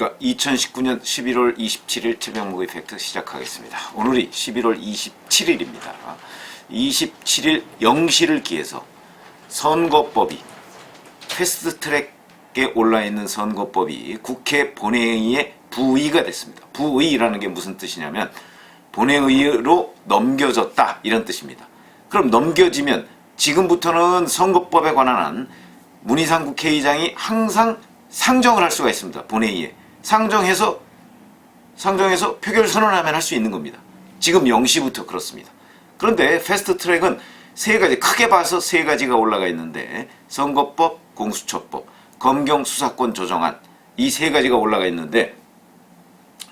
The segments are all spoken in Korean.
안녕하십니까. 2019년 11월 27일 최병목의 팩트 시작하겠습니다. 오늘이 11월 27일입니다. 27일 0시를 기해서 선거법이 패스트트랙에 올라있는 선거법이 국회 본회의에 부의가 됐습니다. 부의라는 게 무슨 뜻이냐면 본회의로 넘겨졌다 이런 뜻입니다. 그럼 넘겨지면 지금부터는 선거법에 관한 한 문희상 국회의장이 항상 상정을 할 수가 있습니다. 본회의에 상정해서 표결 선언하면 할 수 있는 겁니다. 지금 0시부터 그렇습니다. 그런데 패스트트랙은 세 가지, 크게 봐서 세 가지가 올라가 있는데 선거법, 공수처법, 검경수사권 조정안 이 세 가지가 올라가 있는데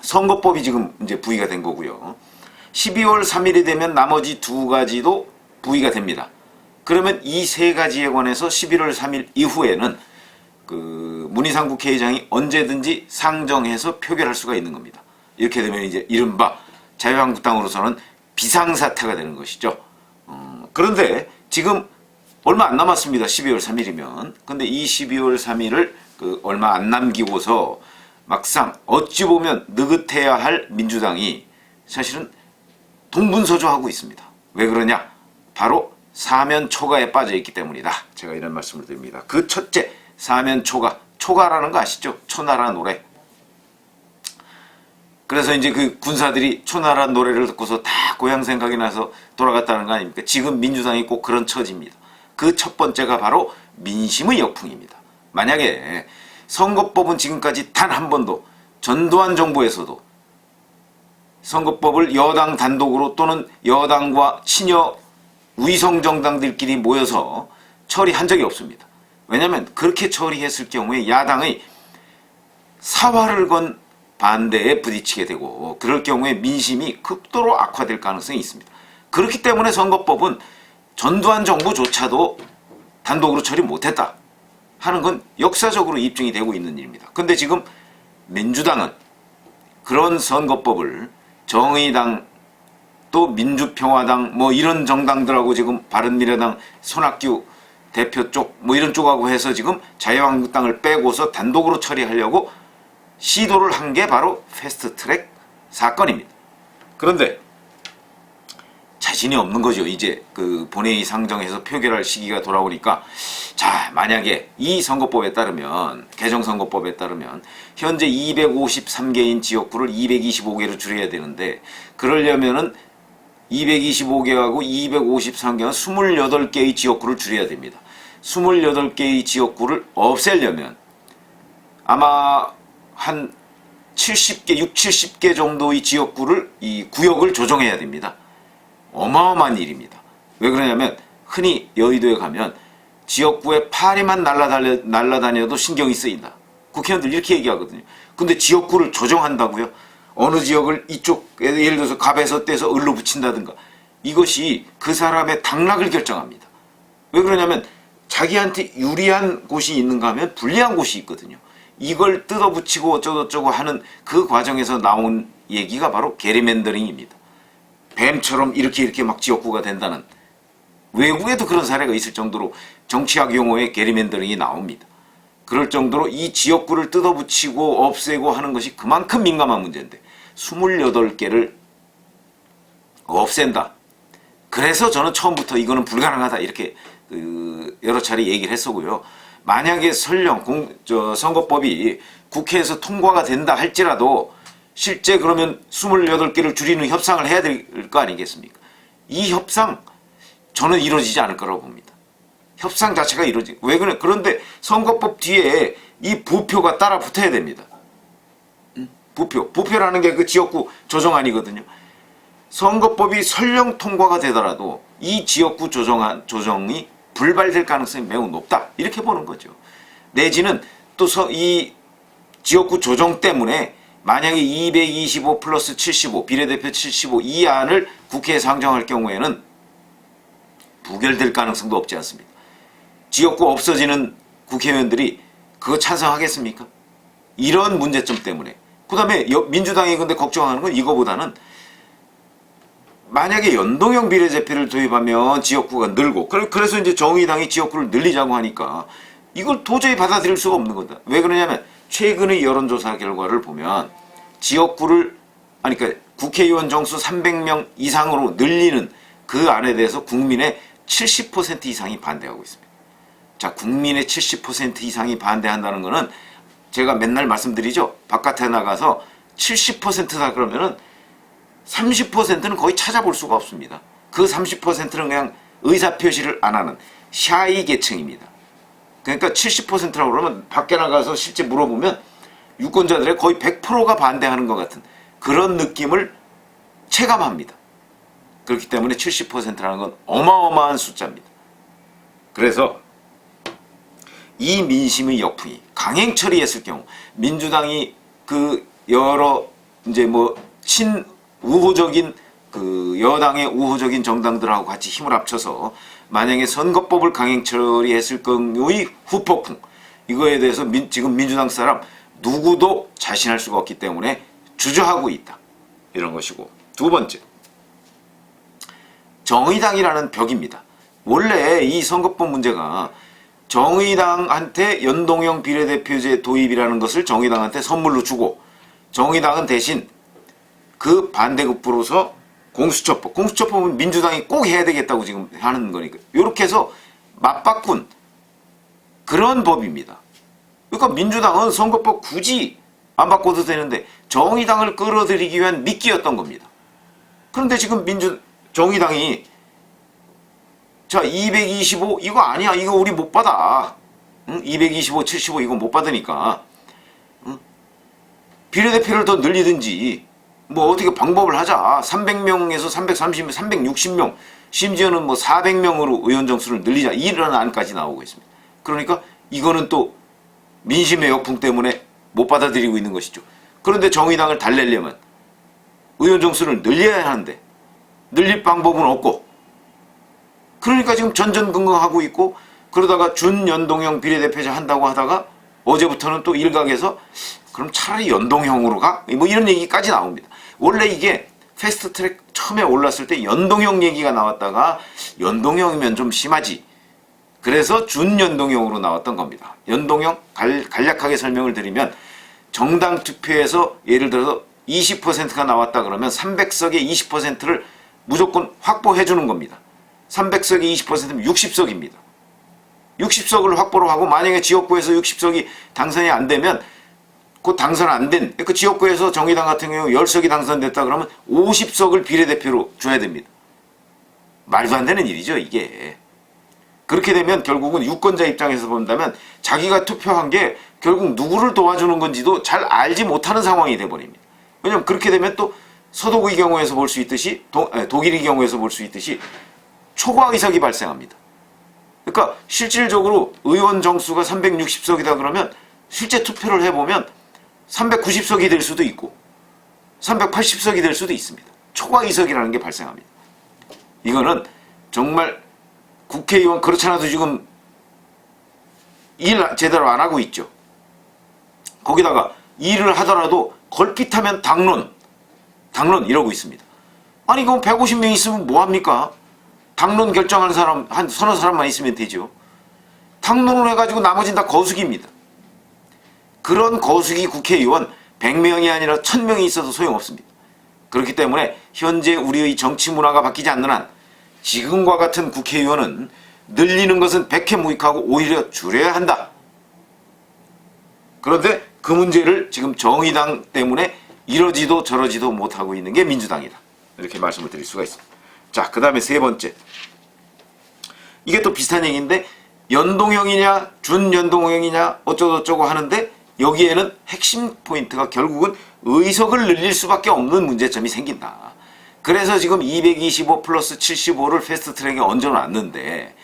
선거법이 지금 이제 부의가 된 거고요. 12월 3일이 되면 나머지 두 가지도 부의가 됩니다. 그러면 이 세 가지에 관해서 11월 3일 이후에는 문희상 국회의장이 언제든지 상정해서 표결할 수가 있는 겁니다. 이렇게 되면 이제 이른바 자유한국당으로서는 비상사태가 되는 것이죠. 그런데 지금 얼마 안 남았습니다. 12월 3일이면. 근데 이 12월 3일을 얼마 안 남기고서 막상 어찌 보면 느긋해야 할 민주당이 사실은 동분서주하고 있습니다. 왜 그러냐? 바로 사면초가에 빠져 있기 때문이다. 제가 이런 말씀을 드립니다. 그 첫째, 사면초가. 초가라는 거 아시죠? 초나라 노래. 그래서 이제 그 군사들이 초나라 노래를 듣고서 다 고향 생각이 나서 돌아갔다는 거 아닙니까? 지금 민주당이 꼭 그런 처지입니다. 그 첫 번째가 바로 민심의 역풍입니다. 만약에 선거법은 지금까지 단 한 번도 전두환 정부에서도 선거법을 여당 단독으로 또는 여당과 친여 위성 정당들끼리 모여서 처리한 적이 없습니다. 왜냐하면 그렇게 처리했을 경우에 야당의 사활을 건 반대에 부딪히게 되고 그럴 경우에 민심이 극도로 악화될 가능성이 있습니다. 그렇기 때문에 선거법은 전두환 정부조차도 단독으로 처리 못했다 하는 건 역사적으로 입증이 되고 있는 일입니다. 근데 지금 민주당은 그런 선거법을 정의당 또 민주평화당 뭐 이런 정당들하고 지금 바른미래당 손학규 대표 쪽 뭐 이런 쪽하고 해서 지금 자유한국당을 빼고서 단독으로 처리하려고 시도를 한 게 바로 패스트트랙 사건입니다. 그런데 자신이 없는 거죠. 이제 본회의 상정해서 표결할 시기가 돌아오니까 자, 만약에 이 선거법에 따르면 개정선거법에 따르면 현재 253개인 지역구를 225개로 줄여야 되는데 그러려면은 225개하고 253개는 28개의 지역구를 줄여야 됩니다. 28개의 지역구를 없애려면 아마 한 70개, 60, 70개 정도의 지역구를 이 구역을 조정해야 됩니다. 어마어마한 일입니다. 왜 그러냐면 흔히 여의도에 가면 지역구에 파리만 날아다녀도 신경이 쓰인다. 국회의원들 이렇게 얘기하거든요. 근데 지역구를 조정한다고요? 어느 지역을 이쪽 예를 들어서 갑에서 떼서 을로 붙인다든가 이것이 그 사람의 당락을 결정합니다. 왜 그러냐면 자기한테 유리한 곳이 있는가 하면 불리한 곳이 있거든요. 이걸 뜯어붙이고 어쩌고저쩌고 하는 그 과정에서 나온 얘기가 바로 게리맨더링입니다. 뱀처럼 이렇게 막 지역구가 된다는 외국에도 그런 사례가 있을 정도로 정치학 용어의 게리맨더링이 나옵니다. 그럴 정도로 이 지역구를 뜯어붙이고 없애고 하는 것이 그만큼 민감한 문제인데 28개를 없앤다. 그래서 저는 처음부터 이거는 불가능하다 이렇게 여러 차례 얘기를 했었고요. 만약에 설령 선거법이 국회에서 통과가 된다 할지라도 실제 그러면 28개를 줄이는 협상을 해야 될 거 아니겠습니까? 이 협상 저는 이루어지지 않을 거라고 봅니다. 협상 자체가 왜 그래? 그런데 선거법 뒤에 이 부표가 따라 붙어야 됩니다. 부표라는 게 그 지역구 조정안이거든요. 선거법이 설령 통과가 되더라도 이 지역구 조정이 불발될 가능성이 매우 높다. 이렇게 보는 거죠. 내지는 또 이 지역구 조정 때문에 만약에 225 플러스 75 비례대표 75 이 안을 국회에 상정할 경우에는 부결될 가능성도 없지 않습니다. 지역구 없어지는 국회의원들이 그거 찬성하겠습니까? 이런 문제점 때문에. 그 다음에 민주당이 근데 걱정하는 건 이거보다는 만약에 연동형 비례대표를 도입하면 지역구가 늘고 그래서 이제 정의당이 지역구를 늘리자고 하니까 이걸 도저히 받아들일 수가 없는 거다. 왜 그러냐면 최근의 여론조사 결과를 보면 지역구를 그러니까 국회의원 정수 300명 이상으로 늘리는 그 안에 대해서 국민의 70% 이상이 반대하고 있습니다. 자, 국민의 70% 이상이 반대한다는 것은 제가 맨날 말씀드리죠. 바깥에 나가서 70%다 그러면은 30%는 거의 찾아볼 수가 없습니다. 그 30%는 그냥 의사표시를 안 하는 샤이 계층입니다. 그러니까 70%라고 그러면 밖에 나가서 실제 물어보면 유권자들의 거의 100%가 반대하는 것 같은 그런 느낌을 체감합니다. 그렇기 때문에 70%라는 건 어마어마한 숫자입니다. 그래서 이 민심의 역풍이 강행 처리했을 경우 민주당이 그 여러 이제 뭐 친우호적인 그 여당의 우호적인 정당들하고 같이 힘을 합쳐서 만약에 선거법을 강행 처리했을 경우의 후폭풍 이거에 대해서 지금 민주당 사람 누구도 자신할 수가 없기 때문에 주저하고 있다. 이런 것이고 두 번째 정의당이라는 벽입니다. 원래 이 선거법 문제가 정의당한테 연동형 비례대표제 도입이라는 것을 정의당한테 선물로 주고 정의당은 대신 그 반대급부로서 공수처법은 민주당이 꼭 해야 되겠다고 지금 하는 거니까 이렇게 해서 맞바꾼 그런 법입니다. 그러니까 민주당은 선거법 굳이 안 바꿔도 되는데 정의당을 끌어들이기 위한 미끼였던 겁니다. 그런데 지금 정의당이 자 225 이거 아니야 이거 우리 못 받아 225 75 이거 못 받으니까 비례대표를 더 늘리든지 뭐 어떻게 방법을 하자 300명에서 330명 360명 심지어는 뭐 400명으로 의원 정수를 늘리자 이런 안까지 나오고 있습니다. 그러니까 이거는 또 민심의 역풍 때문에 못 받아들이고 있는 것이죠. 그런데 정의당을 달래려면 의원 정수를 늘려야 하는데 늘릴 방법은 없고 그러니까 지금 전전긍긍하고 있고 그러다가 준연동형 비례대표제 한다고 하다가 어제부터는 또 일각에서 그럼 차라리 연동형으로 가? 뭐 이런 얘기까지 나옵니다. 원래 이게 패스트트랙 처음에 올랐을 때 연동형 얘기가 나왔다가 연동형이면 좀 심하지. 그래서 준연동형으로 나왔던 겁니다. 연동형 간략하게 설명을 드리면 정당 투표에서 예를 들어서 20%가 나왔다 그러면 300석의 20%를 무조건 확보해 주는 겁니다. 300석의 20%면 60석입니다. 60석을 확보로 하고 만약에 지역구에서 60석이 당선이 안 되면 그 당선 안 된 그 지역구에서 정의당 같은 경우 10석이 당선됐다 그러면 50석을 비례대표로 줘야 됩니다. 말도 안 되는 일이죠 이게. 그렇게 되면 결국은 유권자 입장에서 본다면 자기가 투표한 게 결국 누구를 도와주는 건지도 잘 알지 못하는 상황이 돼버립니다. 왜냐하면 그렇게 되면 또 서독의 경우에서 볼 수 있듯이 독일의 경우에서 볼 수 있듯이 초과 의석이 발생합니다. 그러니까 실질적으로 의원 정수가 360석이다 그러면 실제 투표를 해보면 390석이 될 수도 있고 380석이 될 수도 있습니다. 초과 의석이라는 게 발생합니다. 이거는 정말 국회의원 그렇지 않아도 지금 일 제대로 안 하고 있죠. 거기다가 일을 하더라도 걸핏하면 당론 이러고 있습니다. 아니 그럼 150명 있으면 뭐합니까? 당론 결정하는 사람 한 서너 사람만 있으면 되죠. 당론을 해가지고 나머지는 다 거수기입니다. 그런 거수기 국회의원 100명이 아니라 1000명이 있어도 소용없습니다. 그렇기 때문에 현재 우리의 정치 문화가 바뀌지 않는 한 지금과 같은 국회의원은 늘리는 것은 백해무익하고 오히려 줄여야 한다. 그런데 그 문제를 지금 정의당 때문에 이러지도 저러지도 못하고 있는 게 민주당이다. 이렇게 말씀을 드릴 수가 있습니다. 자, 그 다음에 세 번째. 이게 또 비슷한 얘기인데 연동형이냐 준연동형이냐 어쩌고저쩌고 하는데 여기에는 핵심 포인트가 결국은 의석을 늘릴 수밖에 없는 문제점이 생긴다. 그래서 지금 225 플러스 75를 패스트트랙에 얹어놨는데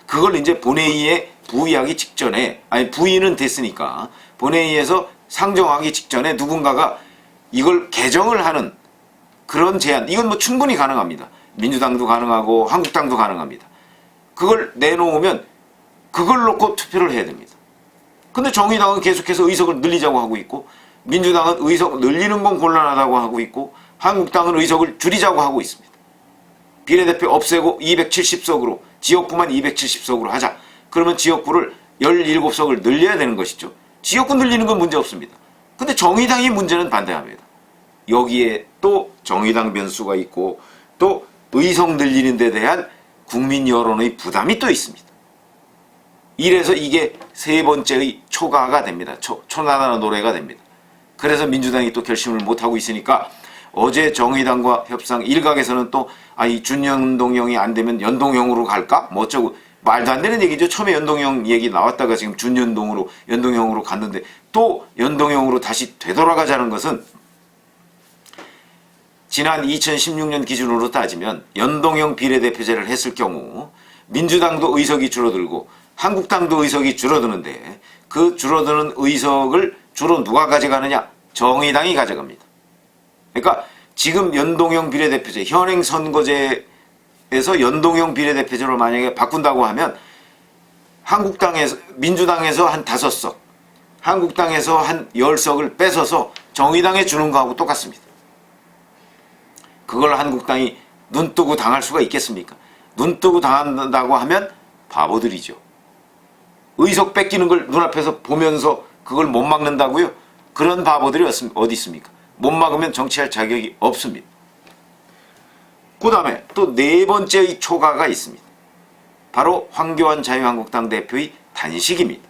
그걸 이제 본회의에 부의하기 직전에 부의는 됐으니까 본회의에서 상정하기 직전에 누군가가 이걸 개정을 하는 그런 제안 이건 뭐 충분히 가능합니다. 민주당도 가능하고 한국당도 가능합니다. 그걸 내놓으면 그걸 놓고 투표를 해야 됩니다. 근데 정의당은 계속해서 의석을 늘리자고 하고 있고 민주당은 의석 늘리는 건 곤란하다고 하고 있고 한국당은 의석을 줄이자고 하고 있습니다. 비례대표 없애고 270석으로 지역구만 270석으로 하자. 그러면 지역구를 17석을 늘려야 되는 것이죠. 지역구 늘리는 건 문제 없습니다. 근데 정의당이 문제는 반대합니다. 여기에 또 정의당 변수가 있고 또 의석 늘리는 데 대한 국민 여론의 부담이 또 있습니다. 이래서 이게 세 번째의 초가가 됩니다. 초나라 노래가 됩니다. 그래서 민주당이 또 결심을 못하고 있으니까 어제 정의당과 협상 일각에서는 또 이 준연동형이 안 되면 연동형으로 갈까? 뭐 어쩌고 말도 안 되는 얘기죠. 처음에 연동형 얘기 나왔다가 지금 연동형으로 갔는데 또 연동형으로 다시 되돌아가자는 것은 지난 2016년 기준으로 따지면 연동형 비례대표제를 했을 경우 민주당도 의석이 줄어들고 한국당도 의석이 줄어드는데 그 줄어드는 의석을 주로 누가 가져가느냐? 정의당이 가져갑니다. 그러니까 지금 연동형 비례대표제, 현행 선거제에서 연동형 비례대표제로 만약에 바꾼다고 하면 민주당에서 한 5석, 한국당에서 한 10석을 뺏어서 정의당에 주는 거하고 똑같습니다. 그걸 한국당이 눈뜨고 당할 수가 있겠습니까? 눈뜨고 당한다고 하면 바보들이죠. 의석 뺏기는 걸 눈앞에서 보면서 그걸 못 막는다고요? 그런 바보들이 어디 있습니까? 못 막으면 정치할 자격이 없습니다. 그 다음에 또 네 번째의 초가가 있습니다. 바로 황교안 자유한국당 대표의 단식입니다.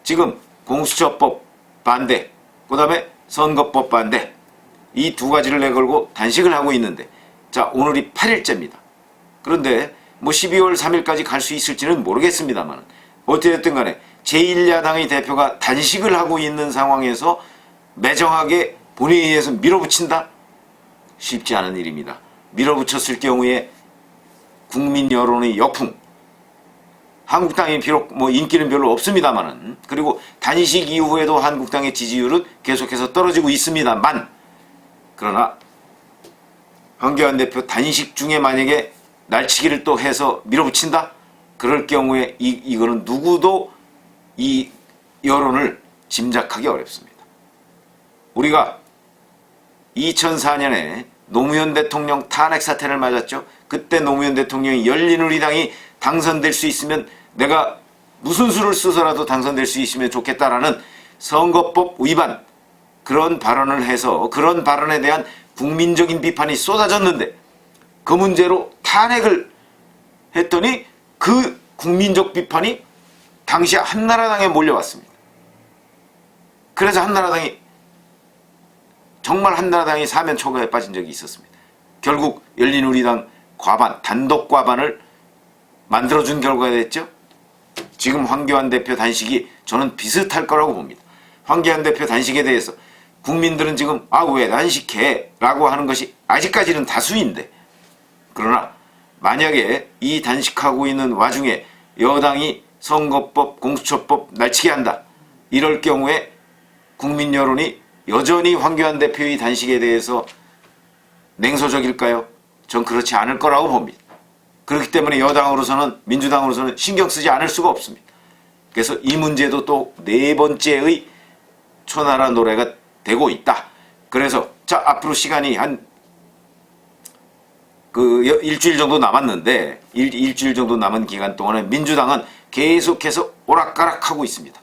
지금 공수처법 반대, 그 다음에 선거법 반대, 이 두 가지를 내걸고 단식을 하고 있는데, 자, 오늘이 8일째입니다. 그런데 뭐 12월 3일까지 갈 수 있을지는 모르겠습니다만 어찌됐든 간에 제1야당의 대표가 단식을 하고 있는 상황에서 매정하게 본회의에서 밀어붙인다? 쉽지 않은 일입니다. 밀어붙였을 경우에 국민 여론의 역풍, 한국당이 비록 뭐 인기는 별로 없습니다만은, 그리고 단식 이후에도 한국당의 지지율은 계속해서 떨어지고 있습니다만, 그러나 황교안 대표 단식 중에 만약에 날치기를 또 해서 밀어붙인다? 그럴 경우에 이거는 누구도 이 여론을 짐작하기 어렵습니다. 우리가 2004년에 노무현 대통령 탄핵 사태를 맞았죠. 그때 노무현 대통령이 열린우리당이 당선될 수 있으면 내가 무슨 수를 써서라도 당선될 수 있으면 좋겠다라는 선거법 위반, 그런 발언을 해서 그런 발언에 대한 국민적인 비판이 쏟아졌는데 그 문제로 탄핵을 했더니 그 국민적 비판이 당시 한나라당에 몰려왔습니다. 그래서 한나라당이 사면 초과에 빠진 적이 있었습니다. 결국 열린우리당 단독 과반을 만들어준 결과가 됐죠. 지금 황교안 대표 단식이 저는 비슷할 거라고 봅니다. 황교안 대표 단식에 대해서 국민들은 지금 왜 단식해? 라고 하는 것이 아직까지는 다수인데, 그러나 만약에 이 단식하고 있는 와중에 여당이 선거법, 공수처법 날치기 한다, 이럴 경우에 국민 여론이 여전히 황교안 대표의 단식에 대해서 냉소적일까요? 전 그렇지 않을 거라고 봅니다. 그렇기 때문에 여당으로서는, 민주당으로서는 신경 쓰지 않을 수가 없습니다. 그래서 이 문제도 또 네 번째의 초나라 노래가 되고 있다. 그래서 자, 앞으로 시간이 한 일주일 정도 남았는데, 일주일 정도 남은 기간 동안에 민주당은 계속해서 오락가락하고 있습니다.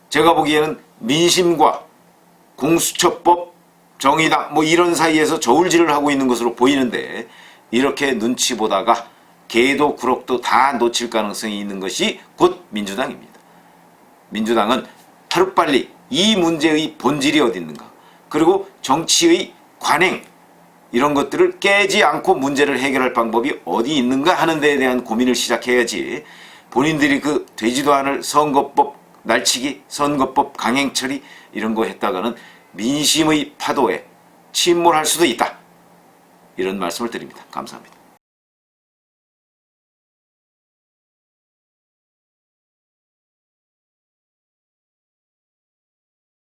제가 보기에는 민심과 공수처법, 정의당 뭐 이런 사이에서 저울질을 하고 있는 것으로 보이는데, 이렇게 눈치 보다가 개도 구럭도 다 놓칠 가능성이 있는 것이 곧 민주당입니다. 민주당은 하루빨리 이 문제의 본질이 어디 있는가, 그리고 정치의 관행, 이런 것들을 깨지 않고 문제를 해결할 방법이 어디 있는가 하는 데에 대한 고민을 시작해야지, 본인들이 그 되지도 않을 선거법 날치기, 선거법 강행 처리 이런 거 했다가는 민심의 파도에 침몰할 수도 있다. 이런 말씀을 드립니다. 감사합니다.